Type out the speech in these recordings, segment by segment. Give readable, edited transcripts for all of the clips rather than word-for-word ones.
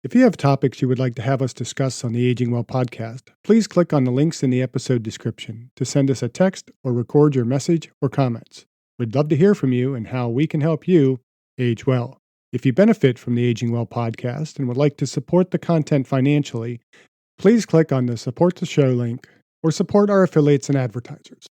If you have topics you would like to have us discuss on the Aging Well podcast, please click on the links in the episode description to send us a text or record your message or comments. We'd love to hear from you and how we can help you age well. If you benefit from the Aging Well podcast and would like to support the content financially, please click on the Support the Show link or support our affiliates and advertisers.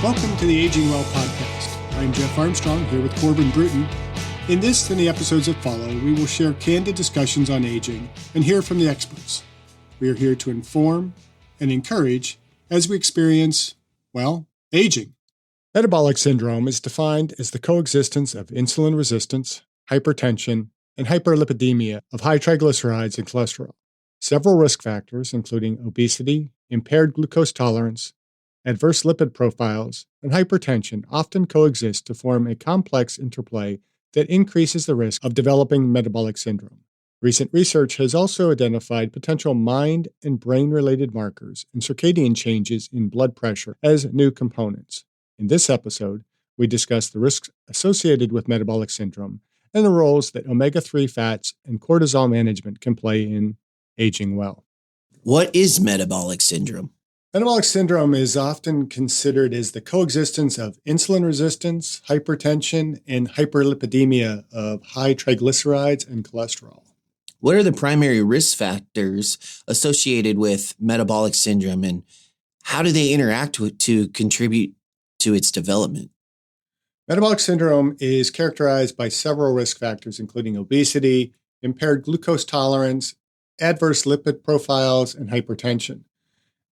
Welcome to the Aging Well podcast. I'm Jeff Armstrong here with Corbin Bruton. In this and the episodes that follow, we will share candid discussions on aging and hear from the experts. We are here to inform and encourage as we experience, aging. Metabolic syndrome is defined as the coexistence of insulin resistance, hypertension, and hyperlipidemia of high triglycerides and cholesterol. Several risk factors, including obesity, impaired glucose tolerance, adverse lipid profiles, and hypertension often coexist to form a complex interplay that increases the risk of developing metabolic syndrome. Recent research has also identified potential mind and brain-related markers and circadian changes in blood pressure as new components. In this episode, we discuss the risks associated with metabolic syndrome and the roles that omega-3 fats and cortisol management can play in aging well. What is metabolic syndrome? Metabolic syndrome is often considered as the coexistence of insulin resistance, hypertension, and hyperlipidemia of high triglycerides and cholesterol. What are the primary risk factors associated with metabolic syndrome, and how do they interact to contribute to its development? Metabolic syndrome is characterized by several risk factors, including obesity, impaired glucose tolerance, adverse lipid profiles, and hypertension.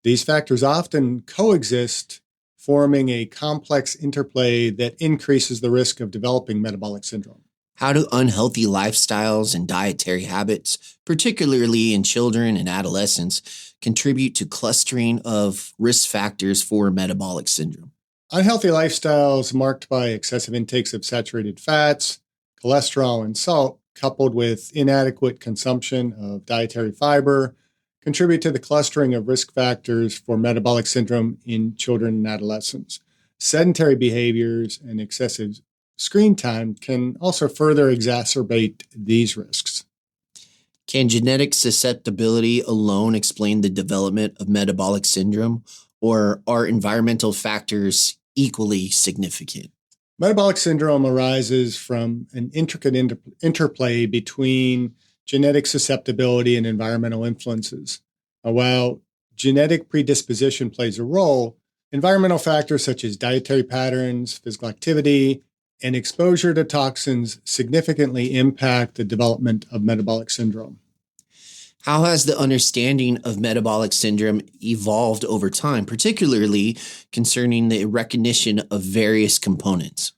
These factors often coexist, forming a complex interplay that increases the risk of developing metabolic syndrome. How do unhealthy lifestyles and dietary habits, particularly in children and adolescents, contribute to clustering of risk factors for metabolic syndrome? Unhealthy lifestyles marked by excessive intakes of saturated fats, cholesterol, and salt, coupled with inadequate consumption of dietary fiber, contribute to the clustering of risk factors for metabolic syndrome in children and adolescents. Sedentary behaviors and excessive screen time can also further exacerbate these risks. Can genetic susceptibility alone explain the development of metabolic syndrome, or are environmental factors equally significant? Metabolic syndrome arises from an intricate interplay between genetic susceptibility and environmental influences. While genetic predisposition plays a role, environmental factors such as dietary patterns, physical activity, and exposure to toxins significantly impact the development of metabolic syndrome. How has the understanding of metabolic syndrome evolved over time, particularly concerning the recognition of various components?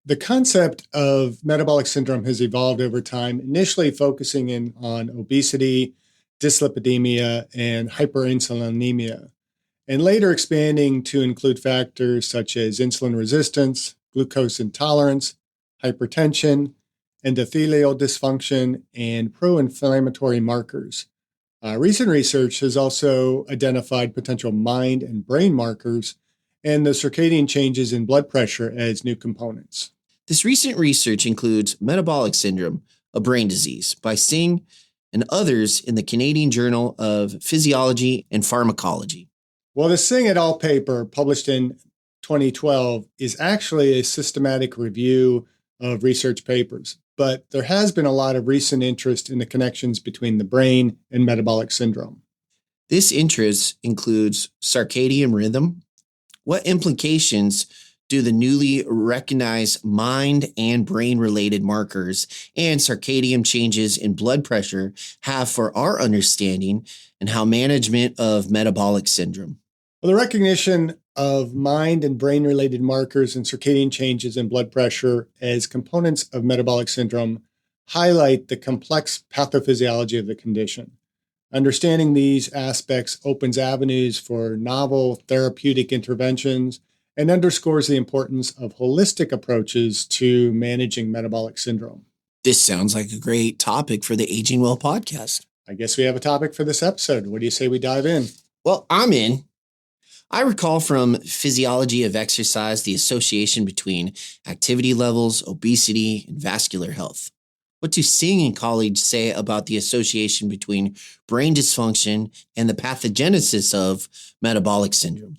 The concept of metabolic syndrome has evolved over time, initially focusing in on obesity, dyslipidemia, and hyperinsulinemia, and later expanding to include factors such as insulin resistance, glucose intolerance, hypertension, endothelial dysfunction, and pro-inflammatory markers. Recent research has also identified potential mind and brain markers and the circadian changes in blood pressure as new components. This recent research includes Metabolic Syndrome, a Brain Disease by Singh and others in the Canadian Journal of Physiology and Pharmacology. Well, the Singh et al. Paper, published in 2012, is actually a systematic review of research papers, but there has been a lot of recent interest in the connections between the brain and metabolic syndrome. This interest includes circadian rhythm. What implications do the newly recognized mind and brain-related markers and circadian changes in blood pressure have for our understanding and how management of metabolic syndrome? Well, the recognition of mind and brain-related markers and circadian changes in blood pressure as components of metabolic syndrome highlight the complex pathophysiology of the condition. Understanding these aspects opens avenues for novel therapeutic interventions and underscores the importance of holistic approaches to managing metabolic syndrome. This sounds like a great topic for the Aging Well podcast. I guess we have a topic for this episode. What do you say we dive in? Well, I'm in. I recall from Physiology of Exercise the association between activity levels, obesity, and vascular health. What do Singh and colleagues say about the association between brain dysfunction and the pathogenesis of metabolic syndrome?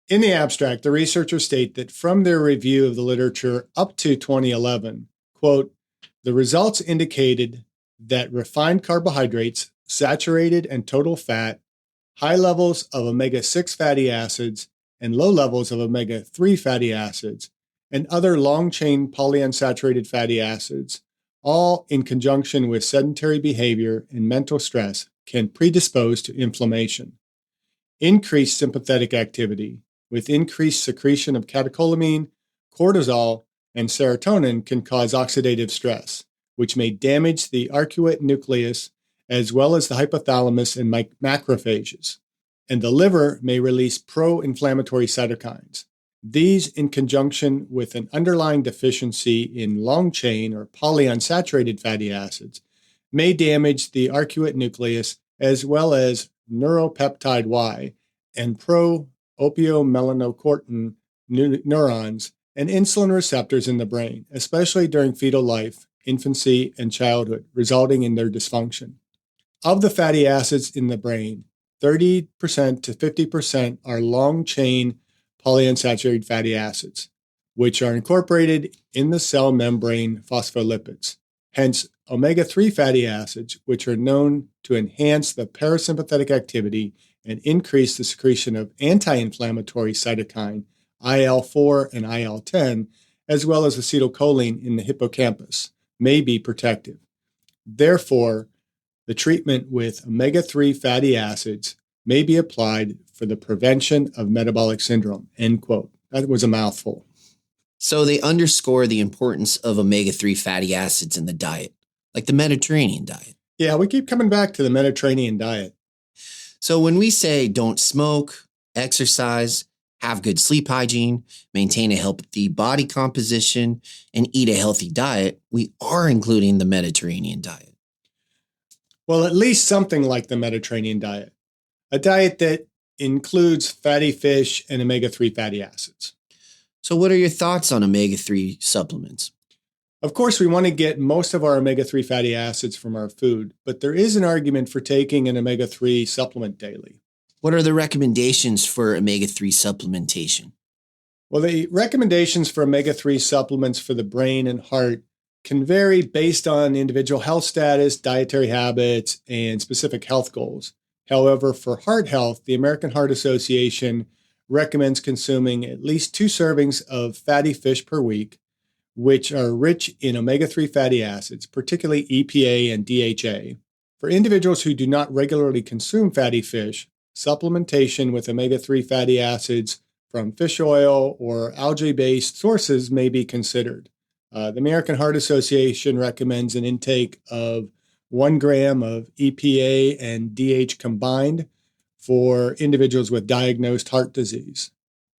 In the abstract, the researchers state that from their review of the literature up to 2011, quote, the results indicated that refined carbohydrates, saturated and total fat, high levels of omega-6 fatty acids, and low levels of omega-3 fatty acids, and other long-chain polyunsaturated fatty acids, all in conjunction with sedentary behavior and mental stress, can predispose to inflammation. Increased sympathetic activity with increased secretion of catecholamine, cortisol, and serotonin can cause oxidative stress, which may damage the arcuate nucleus as well as the hypothalamus and macrophages, and the liver may release pro-inflammatory cytokines. These, in conjunction with an underlying deficiency in long-chain or polyunsaturated fatty acids, may damage the arcuate nucleus as well as neuropeptide Y and pro-opiomelanocortin neurons and insulin receptors in the brain, especially during fetal life, infancy, and childhood, resulting in their dysfunction. Of the fatty acids in the brain, 30% to 50% are long-chain polyunsaturated fatty acids, which are incorporated in the cell membrane phospholipids. Hence, omega-3 fatty acids, which are known to enhance the parasympathetic activity and increase the secretion of anti-inflammatory cytokine IL-4 and IL-10, as well as acetylcholine in the hippocampus, may be protective. Therefore, the treatment with omega-3 fatty acids may be applied for the prevention of metabolic syndrome, end quote. That was a mouthful. So they underscore the importance of omega-3 fatty acids in the diet, like the Mediterranean diet. Yeah, we keep coming back to the Mediterranean diet. So when we say don't smoke, exercise, have good sleep hygiene, maintain a healthy body composition, and eat a healthy diet, we are including the Mediterranean diet. Well, at least something like the Mediterranean diet, a diet that includes fatty fish and omega-3 fatty acids. So what are your thoughts on omega-3 supplements? Of course, we want to get most of our omega-3 fatty acids from our food, but there is an argument for taking an omega-3 supplement daily. What are the recommendations for omega-3 supplementation? Well, the recommendations for omega-3 supplements for the brain and heart can vary based on individual health status, dietary habits, and specific health goals. However, for heart health, the American Heart Association recommends consuming at least 2 servings of fatty fish per week, which are rich in omega-3 fatty acids, particularly EPA and DHA. For individuals who do not regularly consume fatty fish, supplementation with omega-3 fatty acids from fish oil or algae-based sources may be considered. The American Heart Association recommends an intake of 1 gram of EPA and DH combined for individuals with diagnosed heart disease.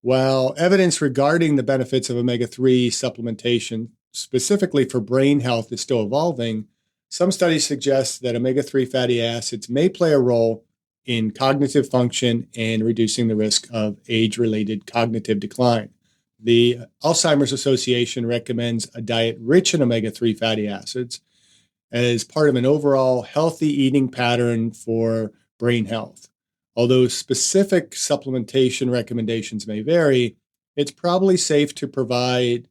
While evidence regarding the benefits of omega-3 supplementation, specifically for brain health, is still evolving, some studies suggest that omega-3 fatty acids may play a role in cognitive function and reducing the risk of age-related cognitive decline. The Alzheimer's Association recommends a diet rich in omega-3 fatty acids as part of an overall healthy eating pattern for brain health. Although specific supplementation recommendations may vary, it's probably safe to provide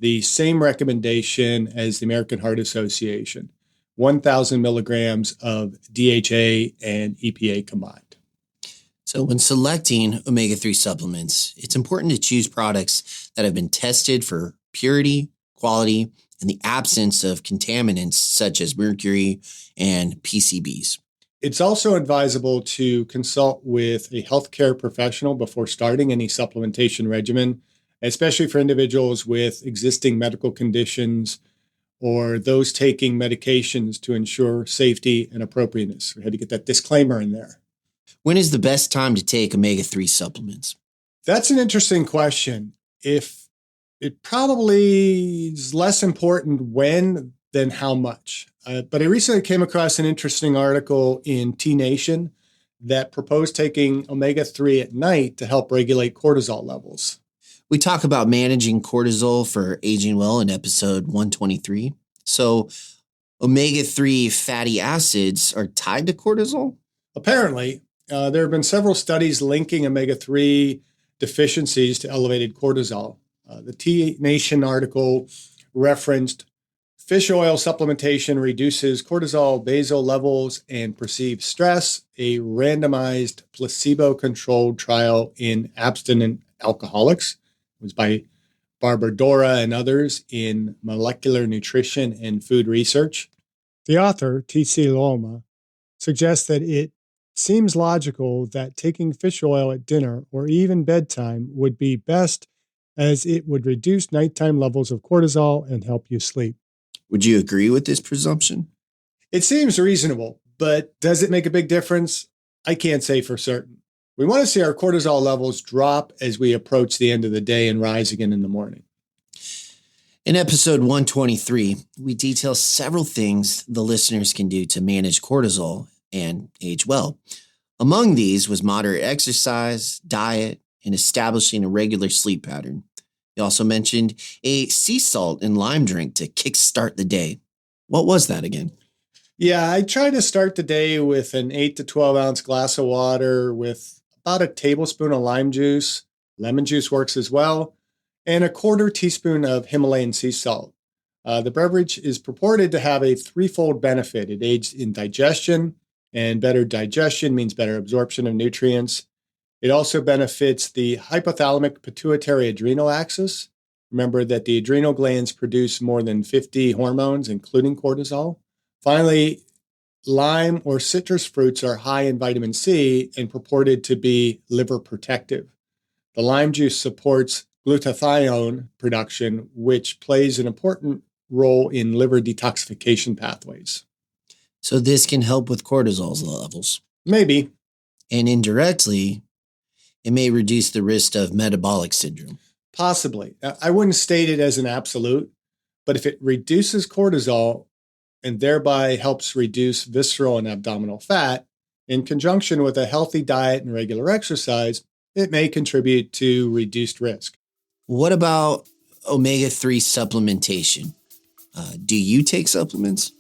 the same recommendation as the American Heart Association, 1,000 milligrams of DHA and EPA combined. So when selecting omega-3 supplements, it's important to choose products that have been tested for purity, quality, and the absence of contaminants such as mercury and PCBs. It's also advisable to consult with a healthcare professional before starting any supplementation regimen, especially for individuals with existing medical conditions or those taking medications to ensure safety and appropriateness. We had to get that disclaimer in there. When is the best time to take omega-3 supplements? That's an interesting question. If it probably is less important when then how much? But I recently came across an interesting article in T Nation that proposed taking omega-3 at night to help regulate cortisol levels. We talk about managing cortisol for aging well in episode 123. So omega-3 fatty acids are tied to cortisol? Apparently, there have been several studies linking omega-3 deficiencies to elevated cortisol. The T Nation article referenced fish oil supplementation reduces cortisol basal levels and perceived stress, a randomized placebo-controlled trial in abstinent alcoholics. It was by Barbadora and others in Molecular Nutrition and Food Research. The author, T.C. Loma, suggests that it seems logical that taking fish oil at dinner or even bedtime would be best, as it would reduce nighttime levels of cortisol and help you sleep. Would you agree with this presumption? It seems reasonable, but does it make a big difference? I can't say for certain. We want to see our cortisol levels drop as we approach the end of the day and rise again in the morning. In episode 123, we detail several things the listeners can do to manage cortisol and age well. Among these was moderate exercise, diet, and establishing a regular sleep pattern. You also mentioned a sea salt and lime drink to kickstart the day. What was that again? Yeah, I try to start the day with an 8 to 12 ounce glass of water with about a tablespoon of lime juice. Lemon juice works as well. And a quarter teaspoon of Himalayan sea salt. The beverage is purported to have a threefold benefit. It aids in digestion, and better digestion means better absorption of nutrients. It also benefits the hypothalamic pituitary adrenal axis. Remember that the adrenal glands produce more than 50 hormones, including cortisol. Finally, lime or citrus fruits are high in vitamin C and purported to be liver protective. The lime juice supports glutathione production, which plays an important role in liver detoxification pathways. So this can help with cortisol levels. Maybe. And indirectly, it may reduce the risk of metabolic syndrome. Possibly. I wouldn't state it as an absolute, but if it reduces cortisol and thereby helps reduce visceral and abdominal fat, in conjunction with a healthy diet and regular exercise, it may contribute to reduced risk. What about omega-3 supplementation? Do you take supplements?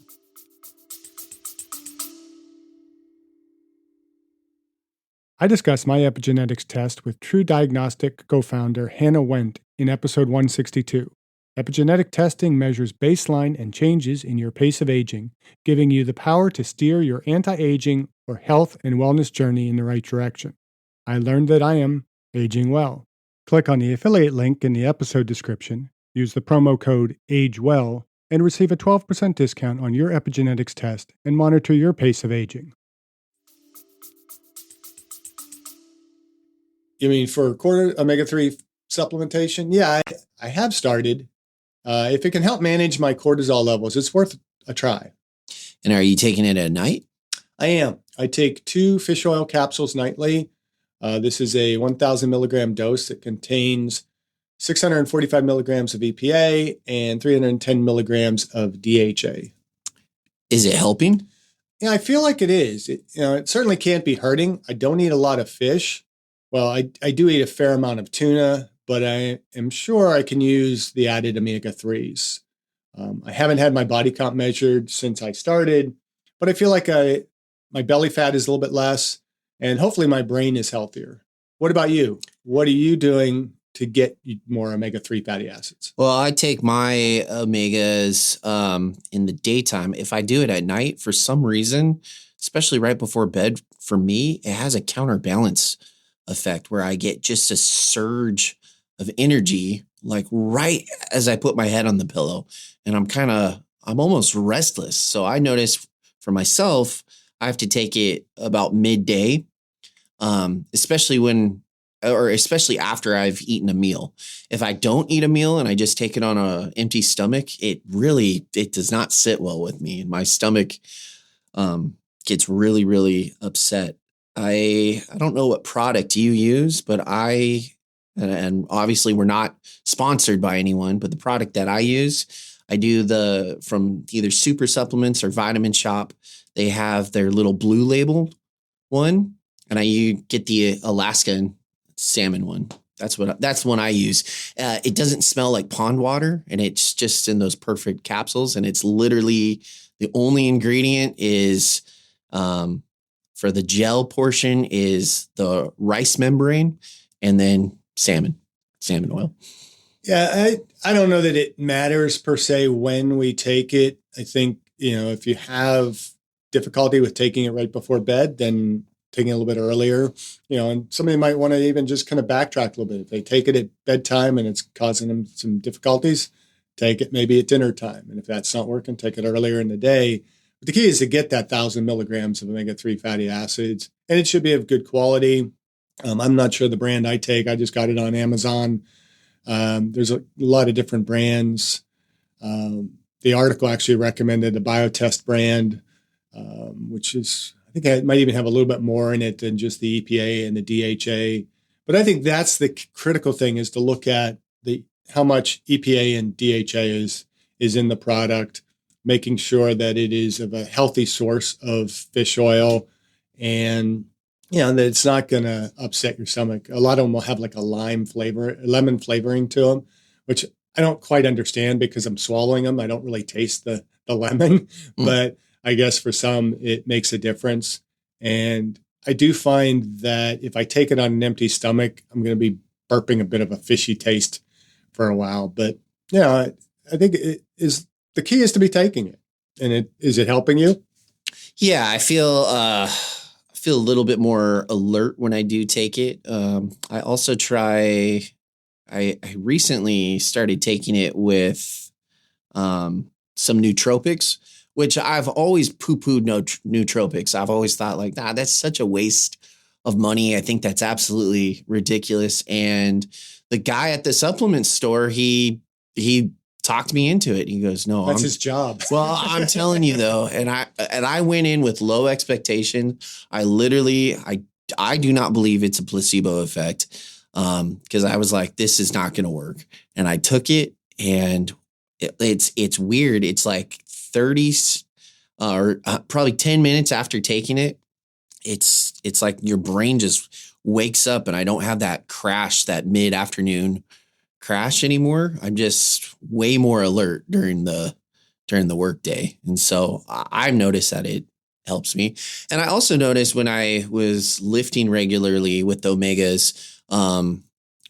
I discussed my epigenetics test with True Diagnostic co-founder Hannah Wendt in episode 162. Epigenetic testing measures baseline and changes in your pace of aging, giving you the power to steer your anti-aging or health and wellness journey in the right direction. I learned that I am aging well. Click on the affiliate link in the episode description, use the promo code AGEWELL, and receive a 12% discount on your epigenetics test and monitor your pace of aging. You mean for omega-3 supplementation? Yeah, I have started. If it can help manage my cortisol levels, it's worth a try. And are you taking it at night? I am. I take 2 fish oil capsules nightly. This is a 1,000 milligram dose that contains 645 milligrams of EPA and 310 milligrams of DHA. Is it helping? Yeah, I feel like it is. It certainly can't be hurting. I don't eat a lot of fish. Well, I do eat a fair amount of tuna, but I am sure I can use the added omega-3s. I haven't had my body comp measured since I started, but I feel like my belly fat is a little bit less, and hopefully my brain is healthier. What about you? What are you doing to get more omega-3 fatty acids? Well, I take my omegas in the daytime. If I do it at night, for some reason, especially right before bed, for me, it has a counterbalance effect where I get just a surge of energy, like right as I put my head on the pillow, and I'm almost restless. So I notice for myself, I have to take it about midday, especially after I've eaten a meal. If I don't eat a meal and I just take it on an empty stomach, it does not sit well with me. And my stomach gets really, really upset. I don't know what product you use, but and obviously we're not sponsored by anyone, but the product that I use, I do from either Super Supplements or Vitamin Shop. They have their little blue label one, and you get the Alaskan salmon one. That's the one I use. It doesn't smell like pond water, and it's just in those perfect capsules. And it's literally the only ingredient is, for the gel portion, is the rice membrane, and then salmon oil. Yeah, I don't know that it matters per se when we take it. I think, if you have difficulty with taking it right before bed, then taking it a little bit earlier, and somebody might want to even just kind of backtrack a little bit. If they take it at bedtime and it's causing them some difficulties, take it maybe at dinner time. And if that's not working, take it earlier in the day. But the key is to get that 1,000 milligrams of omega-3 fatty acids, and it should be of good quality. I'm not sure the brand I take. I just got it on Amazon. There's a lot of different brands. The article actually recommended the Biotest brand, which is, I think it might even have a little bit more in it than just the EPA and the DHA. But I think that's the critical thing, is to look at how much EPA and DHA is in the product, making sure that it is of a healthy source of fish oil, and that it's not going to upset your stomach. A lot of them will have like a lemon flavoring to them, which I don't quite understand because I'm swallowing them. I don't really taste the lemon, but I guess for some it makes a difference. And I do find that if I take it on an empty stomach, I'm going to be burping a bit of a fishy taste for a while. But I think the key is to be taking it. And is it helping you? Yeah, I feel a little bit more alert when I do take it. I also I recently started taking it with some nootropics, which I've always poo-pooed nootropics. I've always thought like, that's such a waste of money. I think that's absolutely ridiculous. And the guy at the supplement store, he talked me into it. He goes, no, that's his job. Well, I'm telling you though. And I went in with low expectation. I do not believe it's a placebo effect. Cause I was like, this is not going to work. And I took it, and it's weird. It's like 30 or probably 10 minutes after taking it. It's like your brain just wakes up, and I don't have that mid-afternoon crash anymore. I'm just way more alert during the work day. And so I've noticed that it helps me. And I also noticed when I was lifting regularly with the omegas,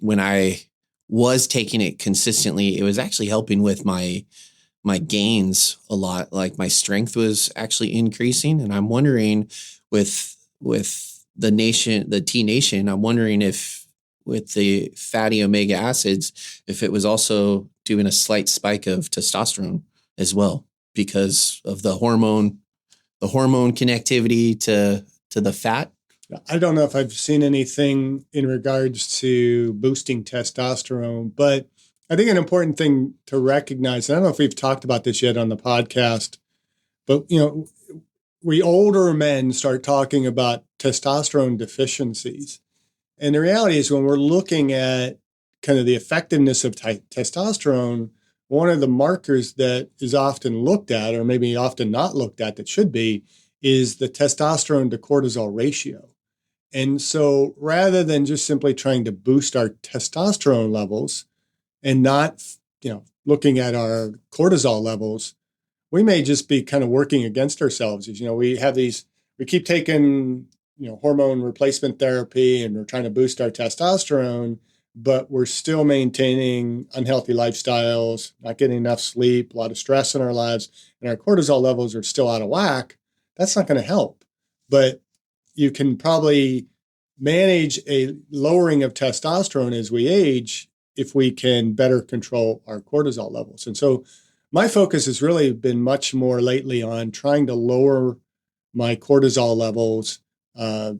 when I was taking it consistently, it was actually helping with my gains a lot. Like my strength was actually increasing. And I'm wondering with the T Nation, I'm wondering if with the fatty omega acids, if it was also doing a slight spike of testosterone as well, because of the hormone connectivity to the fat. I don't know if I've seen anything in regards to boosting testosterone, but I think an important thing to recognize, and I don't know if we've talked about this yet on the podcast, but we older men start talking about testosterone deficiencies. And the reality is, when we're looking at kind of the effectiveness of testosterone, one of the markers that is often looked at, or maybe often not looked at that should be, is the testosterone to cortisol ratio. And so rather than just simply trying to boost our testosterone levels and not, looking at our cortisol levels, we may just be kind of working against ourselves. As we keep taking, hormone replacement therapy, and we're trying to boost our testosterone, but we're still maintaining unhealthy lifestyles, not getting enough sleep, a lot of stress in our lives, and our cortisol levels are still out of whack. That's not going to help. But you can probably manage a lowering of testosterone as we age if we can better control our cortisol levels. And so my focus has really been much more lately on trying to lower my cortisol levels,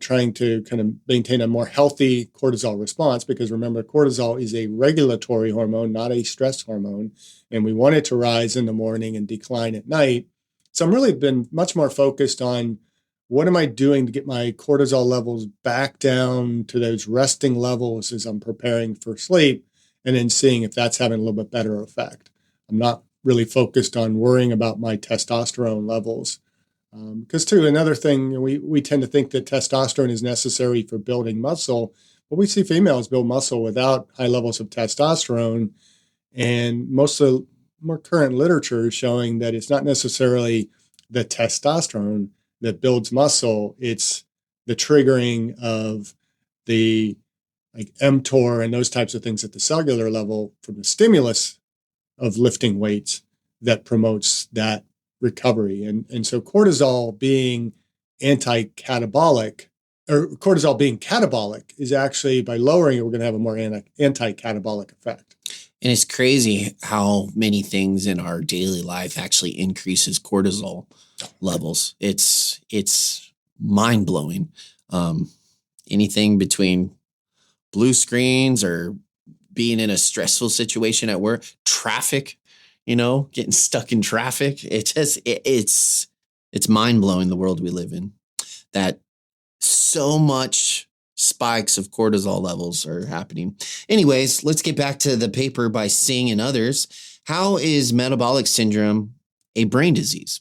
trying to kind of maintain a more healthy cortisol response, because remember, cortisol is a regulatory hormone, not a stress hormone, and we want it to rise in the morning and decline at night. So I'm really been much more focused on what am I doing to get my cortisol levels back down to those resting levels as I'm preparing for sleep, and then seeing if that's having a little bit better effect. I'm not really focused on worrying about my testosterone levels. Because too, another thing, we tend to think that testosterone is necessary for building muscle, but we see females build muscle without high levels of testosterone. And most of the more current literature is showing that it's not necessarily the testosterone that builds muscle. It's the triggering of the like mTOR and those types of things at the cellular level from the stimulus of lifting weights that promotes that recovery. And so cortisol being anti-catabolic, or cortisol being catabolic, is actually, by lowering it, we're going to have a more anti-catabolic effect. And it's crazy how many things in our daily life actually increases cortisol levels. It's mind-blowing. Anything between blue screens or being in a stressful situation at work, traffic, getting stuck in traffic. It's mind-blowing, the world we live in, that so much spikes of cortisol levels are happening. Anyways, let's get back to the paper by Singh and others. How is metabolic syndrome a brain disease?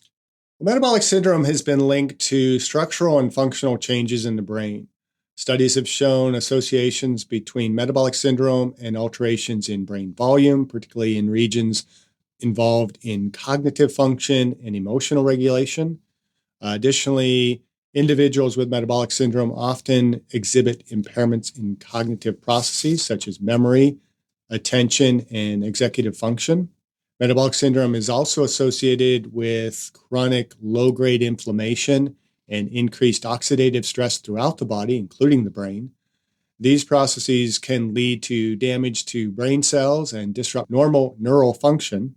Metabolic syndrome has been linked to structural and functional changes in the brain. Studies have shown associations between metabolic syndrome and alterations in brain volume, particularly in regions involved in cognitive function and emotional regulation. Additionally, individuals with metabolic syndrome often exhibit impairments in cognitive processes such as memory, attention, and executive function. Metabolic syndrome is also associated with chronic low-grade inflammation and increased oxidative stress throughout the body, including the brain. These processes can lead to damage to brain cells and disrupt normal neural function.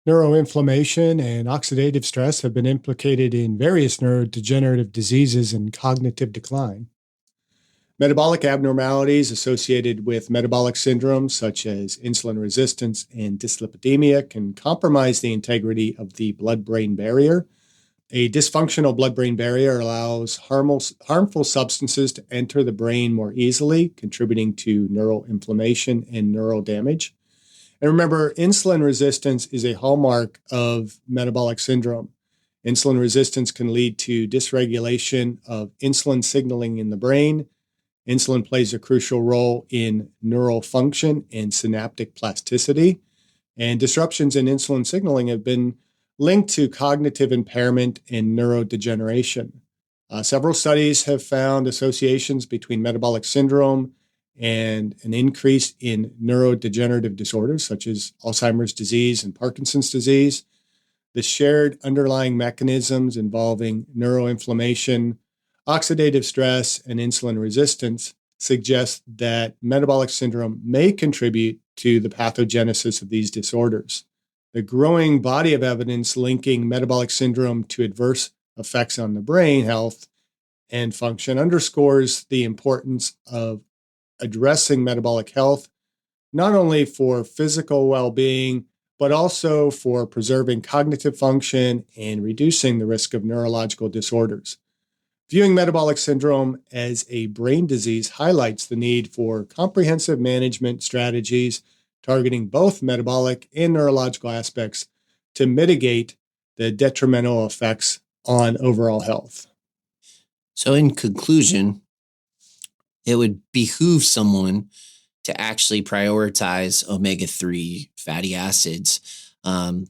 Neuroinflammation and oxidative stress have been implicated in various neurodegenerative diseases and cognitive decline. Metabolic abnormalities associated with metabolic syndrome, such as insulin resistance and dyslipidemia, can compromise the integrity of the blood-brain barrier. A dysfunctional blood-brain barrier allows harmful substances to enter the brain more easily, contributing to neural inflammation and neural damage. And remember, insulin resistance is a hallmark of metabolic syndrome. Insulin resistance can lead to dysregulation of insulin signaling in the brain. Insulin plays a crucial role in neural function and synaptic plasticity. And disruptions in insulin signaling have been linked to cognitive impairment and neurodegeneration. Several studies have found associations between metabolic syndrome and an increase in neurodegenerative disorders such as Alzheimer's disease and Parkinson's disease. The shared underlying mechanisms involving neuroinflammation, oxidative stress, and insulin resistance suggest that metabolic syndrome may contribute to the pathogenesis of these disorders. The growing body of evidence linking metabolic syndrome to adverse effects on the brain health and function underscores the importance of addressing metabolic health, not only for physical well-being, but also for preserving cognitive function and reducing the risk of neurological disorders. Viewing metabolic syndrome as a brain disease highlights the need for comprehensive management strategies targeting both metabolic and neurological aspects to mitigate the detrimental effects on overall health. So in conclusion, it would behoove someone to actually prioritize omega-3 fatty acids.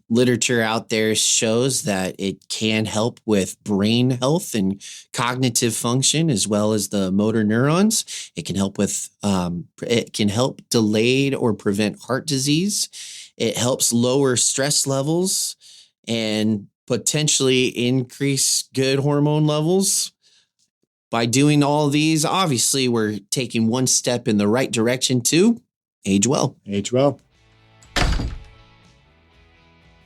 Literature out there shows that it can help with brain health and cognitive function, as well as the motor neurons. It can help with, it can help delayed or prevent heart disease. It helps lower stress levels and potentially increase good hormone levels. By doing all these, obviously, we're taking one step in the right direction to age well. Age well.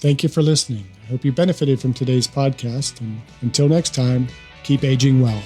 Thank you for listening. I hope you benefited from today's podcast. And until next time, keep aging well.